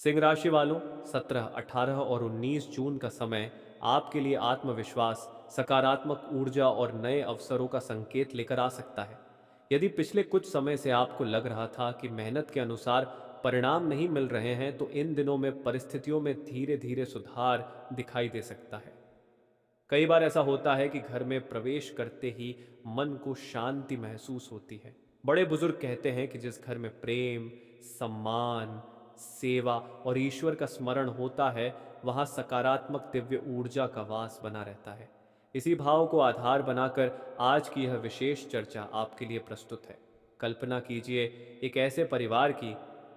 सिंह राशि वालों, 17, 18 और 19 जून का समय आपके लिए आत्मविश्वास, सकारात्मक ऊर्जा और नए अवसरों का संकेत लेकर आ सकता है। यदि पिछले कुछ समय से आपको लग रहा था कि मेहनत के अनुसार परिणाम नहीं मिल रहे हैं, तो इन दिनों में परिस्थितियों में धीरे धीरे सुधार दिखाई दे सकता है। कई बार ऐसा होता है कि घर में प्रवेश करते ही मन को शांति महसूस होती है। बड़े बुजुर्ग कहते हैं कि जिस घर में प्रेम, सम्मान, सेवा और ईश्वर का स्मरण होता है, वहां सकारात्मक दिव्य ऊर्जा का वास बना रहता है। इसी भाव को आधार बनाकर आज की यह विशेष चर्चा आपके लिए प्रस्तुत है। कल्पना कीजिए एक ऐसे परिवार की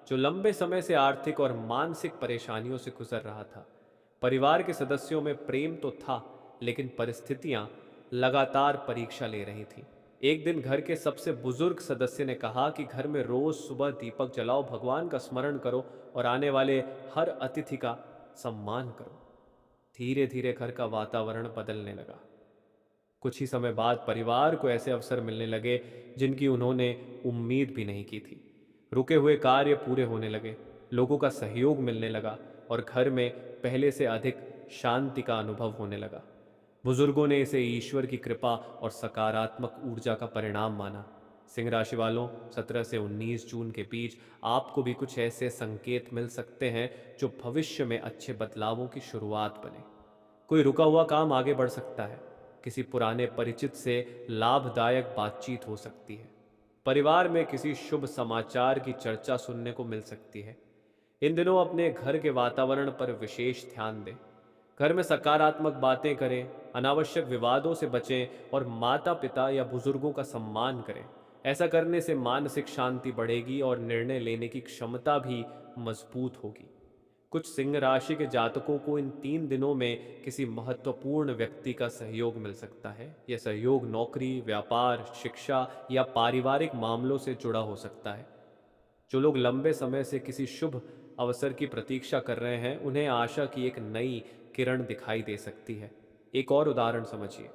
जो लंबे समय से आर्थिक और मानसिक परेशानियों से गुजर रहा था। परिवार के सदस्यों में प्रेम तो था, लेकिन परिस्थितियां लगातार परीक्षा ले रही थीं। एक दिन घर के सबसे बुजुर्ग सदस्य ने कहा कि घर में रोज सुबह दीपक जलाओ, भगवान का स्मरण करो और आने वाले हर अतिथि का सम्मान करो। धीरे धीरे घर का वातावरण बदलने लगा। कुछ ही समय बाद परिवार को ऐसे अवसर मिलने लगे जिनकी उन्होंने उम्मीद भी नहीं की थी। रुके हुए कार्य पूरे होने लगे, लोगों का सहयोग मिलने लगा और घर में पहले से अधिक शांति का अनुभव होने लगा। बुजुर्गों ने इसे ईश्वर की कृपा और सकारात्मक ऊर्जा का परिणाम माना। सिंह राशि वालों, 17 से 19 जून के बीच आपको भी कुछ ऐसे संकेत मिल सकते हैं जो भविष्य में अच्छे बदलावों की शुरुआत बने। कोई रुका हुआ काम आगे बढ़ सकता है, किसी पुराने परिचित से लाभदायक बातचीत हो सकती है, परिवार में किसी शुभ समाचार की चर्चा सुनने को मिल सकती है। इन दिनों अपने घर के वातावरण पर विशेष ध्यान दें। घर में सकारात्मक बातें करें, अनावश्यक विवादों से बचें और माता पिता या बुजुर्गों का सम्मान करें। ऐसा करने से मानसिक शांति बढ़ेगी और निर्णय लेने की क्षमता भी मजबूत होगी। कुछ सिंह राशि के जातकों को इन 3 दिनों में किसी महत्वपूर्ण व्यक्ति का सहयोग मिल सकता है। यह सहयोग नौकरी, व्यापार, शिक्षा या पारिवारिक मामलों से जुड़ा हो सकता है। जो लोग लंबे समय से किसी शुभ अवसर की प्रतीक्षा कर रहे हैं, उन्हें आशा की एक नई किरण दिखाई दे सकती है। एक और उदाहरण समझिए।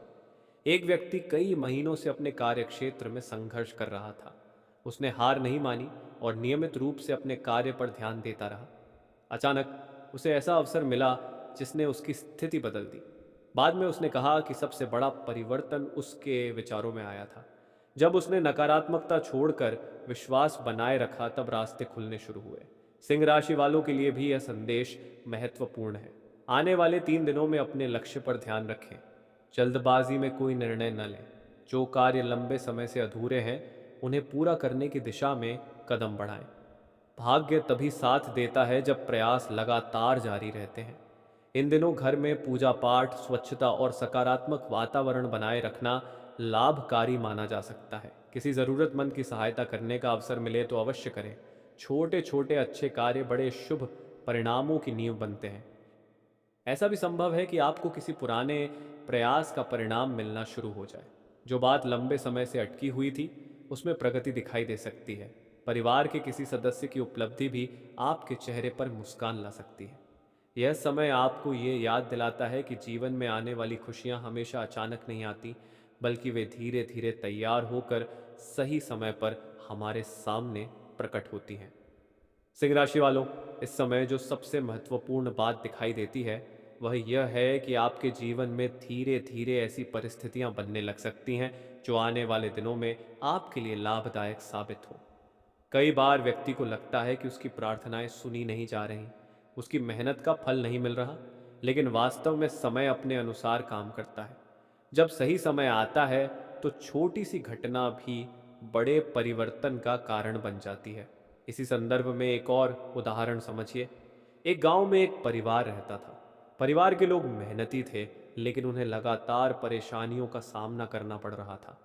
एक व्यक्ति कई महीनों से अपने कार्यक्षेत्र में संघर्ष कर रहा था। उसने हार नहीं मानी और नियमित रूप से अपने कार्य पर ध्यान देता रहा। अचानक उसे ऐसा अवसर मिला जिसने उसकी स्थिति बदल दी। बाद में उसने कहा कि सबसे बड़ा परिवर्तन उसके विचारों में आया था। जब उसने नकारात्मकता छोड़कर विश्वास बनाए रखा, तब रास्ते खुलने शुरू हुए। सिंह राशि वालों के लिए भी यह संदेश महत्वपूर्ण है। आने वाले 3 दिनों में अपने लक्ष्य पर ध्यान रखें। जल्दबाजी में कोई निर्णय न लें। जो कार्य लंबे समय से अधूरे हैं, उन्हें पूरा करने की दिशा में कदम बढ़ाएं। भाग्य तभी साथ देता है जब प्रयास लगातार जारी रहते हैं। इन दिनों घर में पूजा पाठ, स्वच्छता और सकारात्मक वातावरण बनाए रखना लाभकारी माना जा सकता है। किसी ज़रूरतमंद की सहायता करने का अवसर मिले तो अवश्य करें। छोटे छोटे अच्छे कार्य बड़े शुभ परिणामों की नींव बनते हैं। ऐसा भी संभव है कि आपको किसी पुराने प्रयास का परिणाम मिलना शुरू हो जाए। जो बात लंबे समय से अटकी हुई थी, उसमें प्रगति दिखाई दे सकती है। परिवार के किसी सदस्य की उपलब्धि भी आपके चेहरे पर मुस्कान ला सकती है। यह समय आपको ये याद दिलाता है कि जीवन में आने वाली खुशियां हमेशा अचानक नहीं आती, बल्कि वे धीरे धीरे तैयार होकर सही समय पर हमारे सामने प्रकट होती हैं। सिंह राशि वालों, इस समय जो सबसे महत्वपूर्ण बात दिखाई देती है, वह यह है कि आपके जीवन में धीरे धीरे ऐसी परिस्थितियां बनने लग सकती हैं जो आने वाले दिनों में आपके लिए लाभदायक साबित हो। कई बार व्यक्ति को लगता है कि उसकी प्रार्थनाएं सुनी नहीं जा रही, उसकी मेहनत का फल नहीं मिल रहा, लेकिन वास्तव में समय अपने अनुसार काम करता है। जब सही समय आता है, तो छोटी सी घटना भी बड़े परिवर्तन का कारण बन जाती है। इसी संदर्भ में एक और उदाहरण समझिए। एक गांव में एक परिवार रहता था। परिवार के लोग मेहनती थे, लेकिन उन्हें लगातार परेशानियों का सामना करना पड़ रहा था।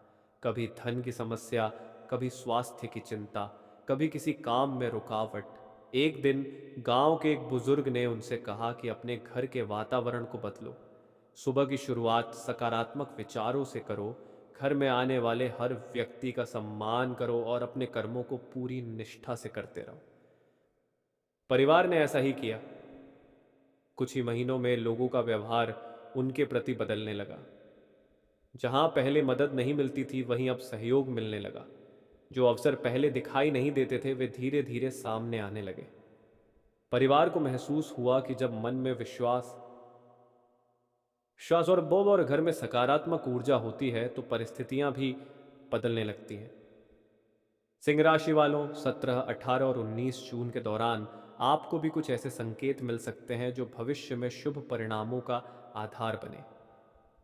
कभी धन की समस्या, कभी स्वास्थ्य की चिंता, कभी किसी काम में रुकावट। एक दिन गांव के एक बुजुर्ग ने उनसे कहा कि अपने घर के वातावरण को बदलो। सुबह की शुरुआत सकारात्मक विचारों से करो, घर में आने वाले हर व्यक्ति का सम्मान करो और अपने कर्मों को पूरी निष्ठा से करते रहो। परिवार ने ऐसा ही किया। कुछ ही महीनों में लोगों का व्यवहार उनके प्रति बदलने लगा। जहां पहले मदद नहीं मिलती थी, वहीं अब सहयोग मिलने लगा। जो अवसर पहले दिखाई नहीं देते थे, वे धीरे धीरे सामने आने लगे। परिवार को महसूस हुआ कि जब मन में विश्वास विश्वास और बोध और घर में सकारात्मक ऊर्जा होती है तो परिस्थितियां भी बदलने लगती हैं। सिंह राशि वालों, 17, 18 और 19 जून के दौरान आपको भी कुछ ऐसे संकेत मिल सकते हैं जो भविष्य में शुभ परिणामों का आधार बने।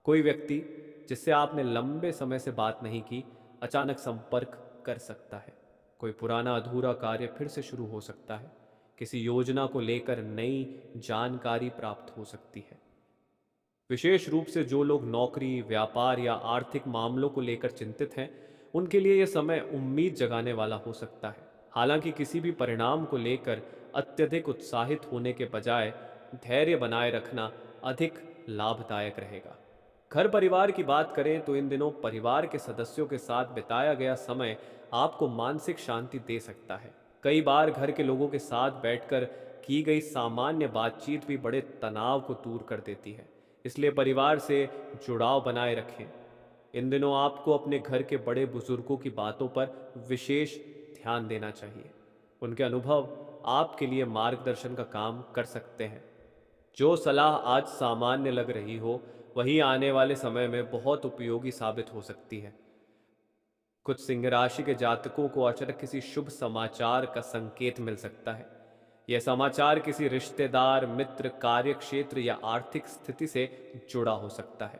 कोई व्यक्ति जिससे आपने लंबे समय से बात नहीं की, अचानक संपर्क कर सकता है। कोई पुराना अधूरा कार्य फिर से शुरू हो सकता है। किसी योजना को लेकर नई जानकारी प्राप्त हो सकती है। विशेष रूप से जो लोग नौकरी, व्यापार या आर्थिक मामलों को लेकर चिंतित हैं, उनके लिए यह समय उम्मीद जगाने वाला हो सकता है। हालांकि किसी भी परिणाम को लेकर अत्यधिक उत्साहित होने के बजाय धैर्य बनाए रखना अधिक लाभदायक रहेगा। घर परिवार की बात करें तो इन दिनों परिवार के सदस्यों के साथ बिताया गया समय आपको मानसिक शांति दे सकता है। कई बार घर के लोगों के साथ बैठकर की गई सामान्य बातचीत भी बड़े तनाव को दूर कर देती है। इसलिए परिवार से जुड़ाव बनाए रखें। इन दिनों आपको अपने घर के बड़े बुजुर्गों की बातों पर विशेष ध्यान देना चाहिए। उनके अनुभव आपके लिए मार्गदर्शन का काम कर सकते हैं। जो सलाह आज सामान्य लग रही हो, वही आने वाले समय में बहुत उपयोगी साबित हो सकती है। कुछ सिंह राशि के जातकों को अचानक किसी शुभ समाचार का संकेत मिल सकता है। यह समाचार किसी रिश्तेदार, मित्र, कार्य क्षेत्र या आर्थिक स्थिति से जुड़ा हो सकता है।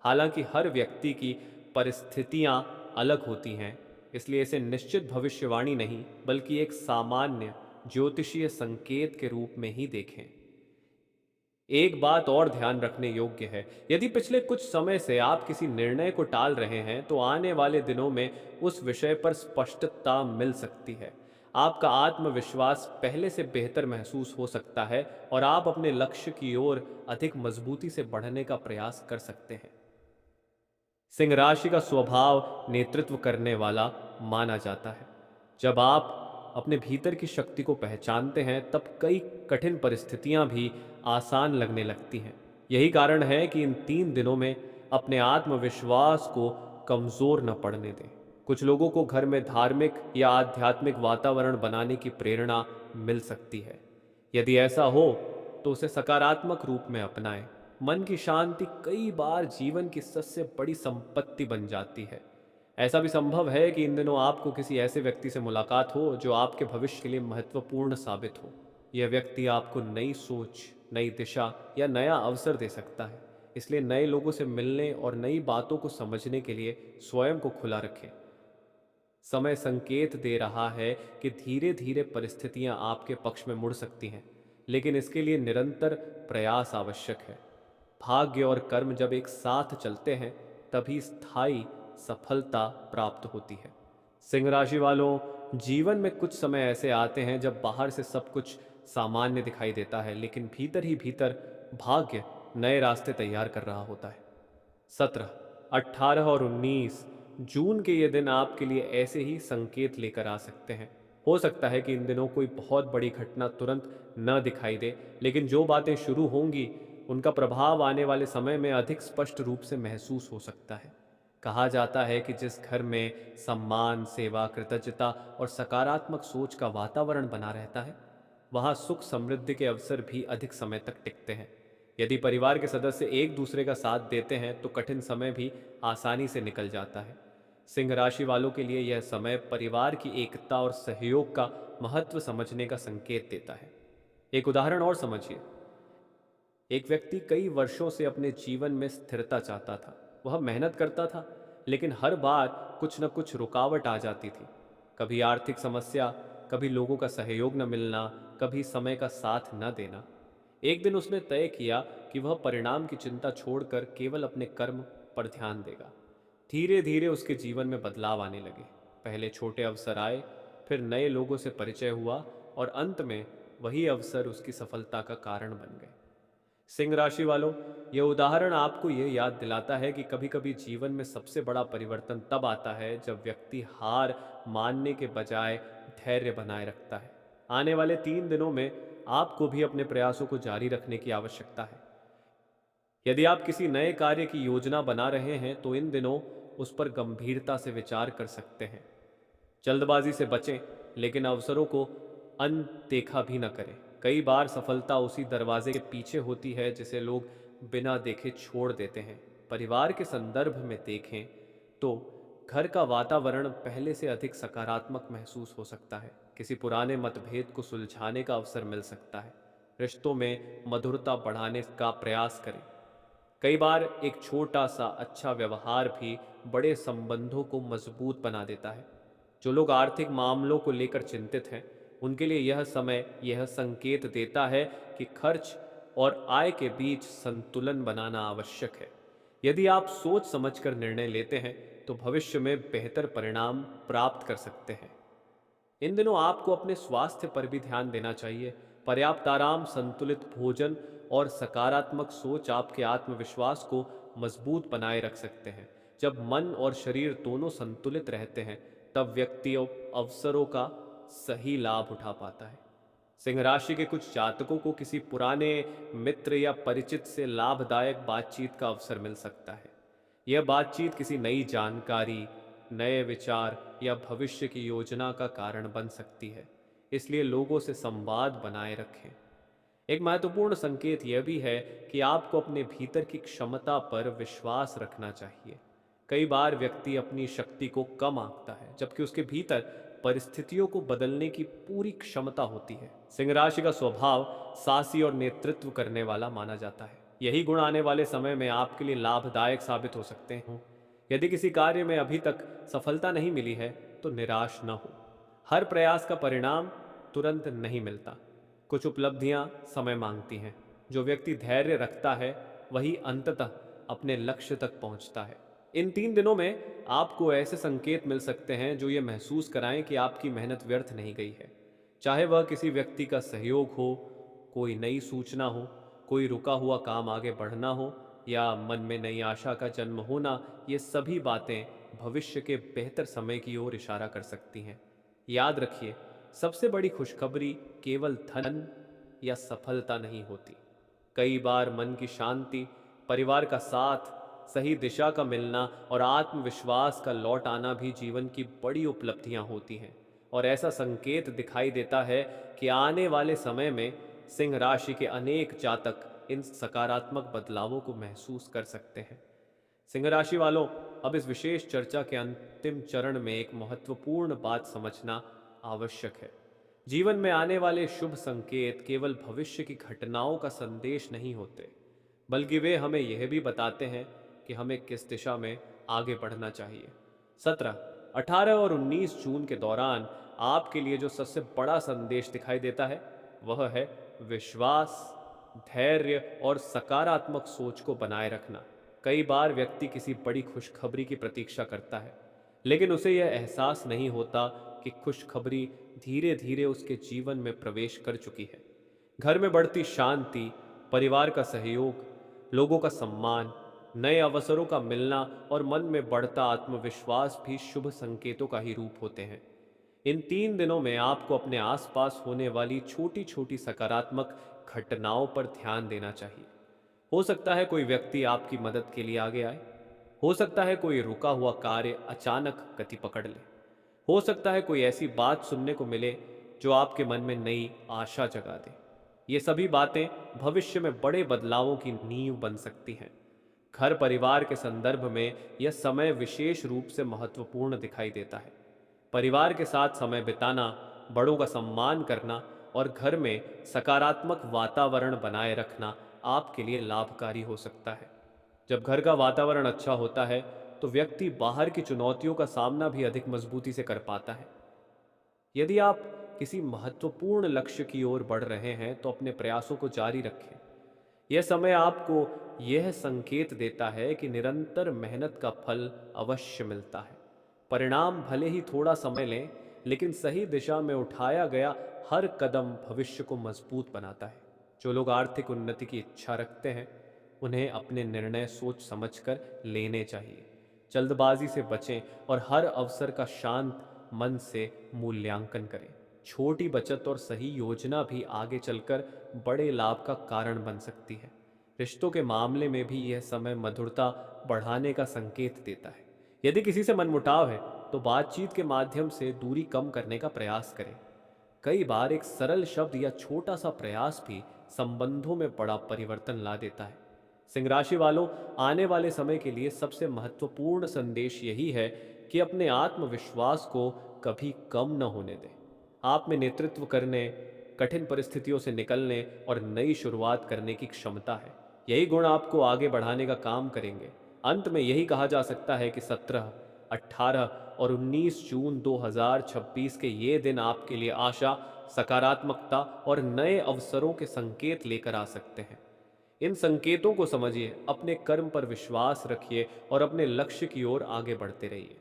हालांकि हर व्यक्ति की परिस्थितियां अलग होती हैं, इसलिए इसे निश्चित भविष्यवाणी नहीं बल्कि एक सामान्य ज्योतिषीय संकेत के रूप में ही देखें। एक बात और ध्यान रखने योग्य है, यदि पिछले कुछ समय से आप किसी निर्णय को टाल रहे हैं तो आने वाले दिनों में उस विषय पर स्पष्टता मिल सकती है। आपका आत्मविश्वास पहले से बेहतर महसूस हो सकता है और आप अपने लक्ष्य की ओर अधिक मजबूती से बढ़ने का प्रयास कर सकते हैं। सिंह राशि का स्वभाव नेतृत्व करने वाला माना जाता है। जब आप अपने भीतर की शक्ति को पहचानते हैं तब कई कठिन परिस्थितियां भी आसान लगने लगती हैं। यही कारण है कि इन 3 दिनों में अपने आत्मविश्वास को कमजोर न पड़ने दें। कुछ लोगों को घर में धार्मिक या आध्यात्मिक वातावरण बनाने की प्रेरणा मिल सकती है। यदि ऐसा हो तो उसे सकारात्मक रूप में अपनाएं। मन की शांति कई बार जीवन की सबसे बड़ी संपत्ति बन जाती है। ऐसा भी संभव है कि इन दिनों आपको किसी ऐसे व्यक्ति से मुलाकात हो जो आपके भविष्य के लिए महत्वपूर्ण साबित हो। यह व्यक्ति आपको नई सोच, नई दिशा या नया अवसर दे सकता है। इसलिए नए लोगों से मिलने और नई बातों को समझने के लिए स्वयं को खुला रखें। समय संकेत दे रहा है कि धीरे धीरे परिस्थितियां आपके पक्ष में मुड़ सकती हैं, लेकिन इसके लिए निरंतर प्रयास आवश्यक है। भाग्य और कर्म जब एक साथ चलते हैं तभी स्थायी सफलता प्राप्त होती है। सिंह राशि वालों, जीवन में कुछ समय ऐसे आते हैं जब बाहर से सब कुछ सामान्य दिखाई देता है, लेकिन भीतर ही भीतर भाग्य नए रास्ते तैयार कर रहा होता है। 17, 18 और 19 जून के ये दिन आपके लिए ऐसे ही संकेत लेकर आ सकते हैं। हो सकता है कि इन दिनों कोई बहुत बड़ी घटना तुरंत न दिखाई दे, लेकिन जो बातें शुरू होंगी उनका प्रभाव आने वाले समय में अधिक स्पष्ट रूप से महसूस हो सकता है। कहा जाता है कि जिस घर में सम्मान, सेवा, कृतज्ञता और सकारात्मक सोच का वातावरण बना रहता है, वहाँ सुख समृद्धि के अवसर भी अधिक समय तक टिकते हैं। यदि परिवार के सदस्य एक दूसरे का साथ देते हैं तो कठिन समय भी आसानी से निकल जाता है। सिंह राशि वालों के लिए यह समय परिवार की एकता और सहयोग का महत्व समझने का संकेत देता है। एक उदाहरण और समझिए। एक व्यक्ति कई वर्षों से अपने जीवन में स्थिरता चाहता था। वह मेहनत करता था, लेकिन हर बार कुछ न कुछ रुकावट आ जाती थी। कभी आर्थिक समस्या, कभी लोगों का सहयोग न मिलना, कभी समय का साथ न देना। एक दिन उसने तय किया कि वह परिणाम की चिंता छोड़कर केवल अपने कर्म पर ध्यान देगा। धीरे धीरे उसके जीवन में बदलाव आने लगे। पहले छोटे अवसर आए, फिर नए लोगों से परिचय हुआ और अंत में वही अवसर उसकी सफलता का कारण बन गए। सिंह राशि वालों, यह उदाहरण आपको यह याद दिलाता है कि कभी कभी जीवन में सबसे बड़ा परिवर्तन तब आता है जब व्यक्ति हार मानने के बजाय धैर्य बनाए रखता है। आने वाले 3 दिनों में आपको भी अपने प्रयासों को जारी रखने की आवश्यकता है। यदि आप किसी नए कार्य की योजना बना रहे हैं तो इन दिनों उस पर गंभीरता से विचार कर सकते हैं। जल्दबाजी से बचें, लेकिन अवसरों को अनदेखा भी न करें। कई बार सफलता उसी दरवाजे के पीछे होती है जिसे लोग बिना देखे छोड़ देते हैं। परिवार के संदर्भ में देखें तो घर का वातावरण पहले से अधिक सकारात्मक महसूस हो सकता है। किसी पुराने मतभेद को सुलझाने का अवसर मिल सकता है। रिश्तों में मधुरता बढ़ाने का प्रयास करें। कई बार एक छोटा सा अच्छा व्यवहार भी बड़े संबंधों को मजबूत बना देता है। जो लोग आर्थिक मामलों को लेकर चिंतित हैं, उनके लिए यह समय यह संकेत देता है कि खर्च और आय के बीच संतुलन बनाना आवश्यक है। यदि आप सोच समझकर निर्णय लेते हैं तो भविष्य में बेहतर परिणाम प्राप्त कर सकते हैं। इन दिनों आपको अपने स्वास्थ्य पर भी ध्यान देना चाहिए। पर्याप्त आराम, संतुलित भोजन और सकारात्मक सोच आपके आत्मविश्वास को मजबूत बनाए रख सकते हैं। जब मन और शरीर दोनों संतुलित रहते हैं, तब व्यक्ति अवसरों का सही लाभ उठा पाता है। सिंह राशि के कुछ जातकों को किसी पुराने मित्र या परिचित से लाभदायक बातचीत का अवसर मिल सकता है। यह बातचीत किसी नई जानकारी, नए विचार या भविष्य की योजना का कारण बन सकती है। इसलिए लोगों से संवाद बनाए रखें। एक महत्वपूर्ण संकेत यह भी है कि आपको अपने भीतर की क्षमता पर विश्वास रखना चाहिए। कई बार व्यक्ति अपनी शक्ति को कम आंकता है, जबकि उसके भीतर परिस्थितियों को बदलने की पूरी क्षमता होती है। सिंह राशि का स्वभाव साहसी और नेतृत्व करने वाला माना जाता है। यही गुण आने वाले समय में आपके लिए लाभदायक साबित हो सकते हैं। यदि किसी कार्य में अभी तक सफलता नहीं मिली है तो निराश न हो। हर प्रयास का परिणाम तुरंत नहीं मिलता। कुछ उपलब्धियां समय मांगती हैं। जो व्यक्ति धैर्य रखता है वही अंततः अपने लक्ष्य तक पहुंचता है। इन 3 दिनों में आपको ऐसे संकेत मिल सकते हैं जो ये महसूस कराएं कि आपकी मेहनत व्यर्थ नहीं गई है। चाहे वह किसी व्यक्ति का सहयोग हो, कोई नई सूचना हो, कोई रुका हुआ काम आगे बढ़ना हो या मन में नई आशा का जन्म होना, ये सभी बातें भविष्य के बेहतर समय की ओर इशारा कर सकती हैं। याद रखिए, सबसे बड़ी खुशखबरी केवल धन या सफलता नहीं होती। कई बार मन की शांति, परिवार का साथ, सही दिशा का मिलना और आत्मविश्वास का लौट आना भी जीवन की बड़ी उपलब्धियां होती हैं। और ऐसा संकेत दिखाई देता है कि आने वाले समय में सिंह राशि के अनेक जातक इन सकारात्मक बदलावों को महसूस कर सकते हैं। सिंह राशि वालों, अब इस विशेष चर्चा के अंतिम चरण में एक महत्वपूर्ण बात समझना आवश्यक है। जीवन में आने वाले शुभ संकेत केवल भविष्य की घटनाओं का संदेश नहीं होते, बल्कि वे हमें यह भी बताते हैं कि हमें किस दिशा में आगे बढ़ना चाहिए। 17, 18 और 19 जून के दौरान आपके लिए जो सबसे बड़ा संदेश दिखाई देता है वह है विश्वास, धैर्य और सकारात्मक सोच को बनाए रखना। कई बार व्यक्ति किसी बड़ी खुशखबरी की प्रतीक्षा करता है, लेकिन उसे यह एहसास नहीं होता कि खुशखबरी धीरे धीरे उसके जीवन में प्रवेश कर चुकी है। घर में बढ़ती शांति, परिवार का सहयोग, लोगों का सम्मान, नए अवसरों का मिलना और मन में बढ़ता आत्मविश्वास भी शुभ संकेतों का ही रूप होते हैं। इन 3 दिनों में आपको अपने आसपास होने वाली छोटी छोटी सकारात्मक घटनाओं पर ध्यान देना चाहिए। हो सकता है कोई व्यक्ति आपकी मदद के लिए आगे आए, हो सकता है कोई रुका हुआ कार्य अचानक गति पकड़ ले, हो सकता है कोई ऐसी बात सुनने को मिले जो आपके मन में नई आशा जगा दे। ये सभी बातें भविष्य में बड़े बदलावों की नींव बन सकती हैं। घर परिवार के संदर्भ में यह समय विशेष रूप से महत्वपूर्ण दिखाई देता है। परिवार के साथ समय बिताना, बड़ों का सम्मान करना और घर में सकारात्मक वातावरण बनाए रखना आपके लिए लाभकारी हो सकता है। जब घर का वातावरण अच्छा होता है तो व्यक्ति बाहर की चुनौतियों का सामना भी अधिक मजबूती से कर पाता है। यदि आप किसी महत्वपूर्ण लक्ष्य की ओर बढ़ रहे हैं तो अपने प्रयासों को जारी रखें। यह समय आपको यह संकेत देता है कि निरंतर मेहनत का फल अवश्य मिलता है। परिणाम भले ही थोड़ा समय लें, लेकिन सही दिशा में उठाया गया हर कदम भविष्य को मजबूत बनाता है। जो लोग आर्थिक उन्नति की इच्छा रखते हैं, उन्हें अपने निर्णय सोच समझकर लेने चाहिए। जल्दबाजी से बचें और हर अवसर का शांत मन से मूल्यांकन करें। छोटी बचत और सही योजना भी आगे चलकर बड़े लाभ का कारण बन सकती है। रिश्तों के मामले में भी यह समय मधुरता बढ़ाने का संकेत देता है। यदि किसी से मनमुटाव है तो बातचीत के माध्यम से दूरी कम करने का प्रयास करें। कई बार एक सरल शब्द या छोटा सा प्रयास भी संबंधों में बड़ा परिवर्तन ला देता है। सिंह राशि वालों, आने वाले समय के लिए सबसे महत्वपूर्ण संदेश यही है कि अपने आत्मविश्वास को कभी कम न होने दें। आप में नेतृत्व करने, कठिन परिस्थितियों से निकलने और नई शुरुआत करने की क्षमता है। यही गुण आपको आगे बढ़ाने का काम करेंगे। अंत में यही कहा जा सकता है कि 17, 18 और 19 जून 2026 के ये दिन आपके लिए आशा, सकारात्मकता और नए अवसरों के संकेत लेकर आ सकते हैं। इन संकेतों को समझिए, अपने कर्म पर विश्वास रखिए और अपने लक्ष्य की ओर आगे बढ़ते रहिए।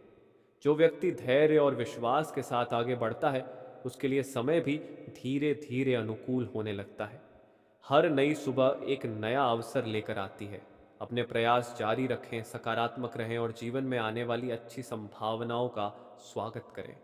जो व्यक्ति धैर्य और विश्वास के साथ आगे बढ़ता है, उसके लिए समय भी धीरे धीरे अनुकूल होने लगता है। हर नई सुबह एक नया अवसर लेकर आती है। अपने प्रयास जारी रखें, सकारात्मक रहें और जीवन में आने वाली अच्छी संभावनाओं का स्वागत करें।